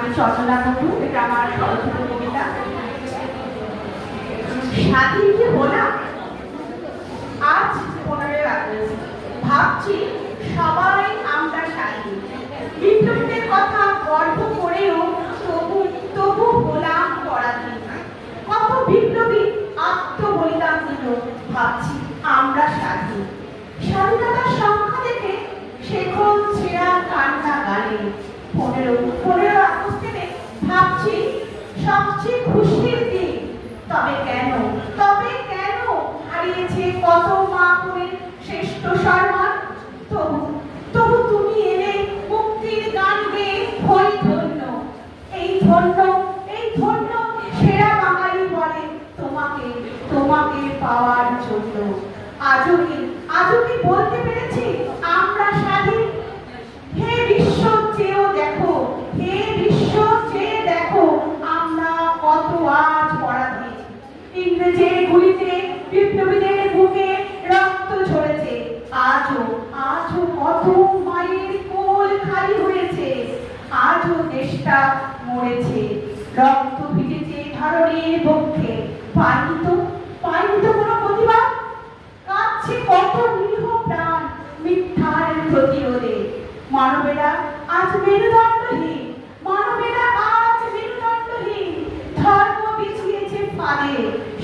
আমি চন্দনা বন্ধু, এটা আমার স্বরচিত কবিতা। স্বাধীন যে হলাম আজ 15 আগস্ট, ভাবছি সবাই আমরা স্বাধীন। বিপ্লবীদের কথা গর্ব করেও তবু তবু হলাম পরাধীন। কত বিপ্লবী আত্মবলিদান দিল, ভাবছি আমরা স্বাধীন। স্বাধীনতার সংখ্যা দেখে শেখল ছেঁড়া কান্না গানে। 15 আগস্টে ভাবছি সবচেয়ে খুশির দিন। তবে কেন হারিয়েছে কত মা করে শ্রেষ্ঠ সম্মান। তবু তবু তুমি এলে মুক্তির গান গেয়ে হই ধন্য। এই ধন্য সেরা বাঙালি বলে তোমাকে পাওয়ার জন্য। আজও কি বলতে পেরেছি আমরা স্বাধীন? হে বিশ্ব চেয়েও দেখো আমরা কত আজ পরাধীন। ইংরেজের গুলিতে বিপ্লবীদের বুকে রক্ত ঝরেছে। আজও কত মায়ের কোল খালি হয়েছে। আজও দেশটা মরেছে, রক্ত ভিজেছে ধরনের পক্ষে। পাইনি তো কোনো প্রতিবাদ। কাঁদছে কত নিরীহ প্রাণ মিথ্যার প্রতিরোধে। মানবেরা আজ মেরুদণ্ডহীন, ধর্ম বিছিয়েছে ফাঁদে।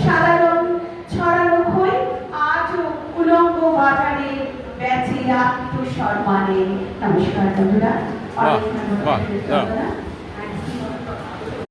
সাধারণ ছড়ানো খই আজও উলঙ্গ বাজারে বেচে আত্মসম্মানে। নমস্কার বন্ধুরা, অনেক ধন্যবাদ।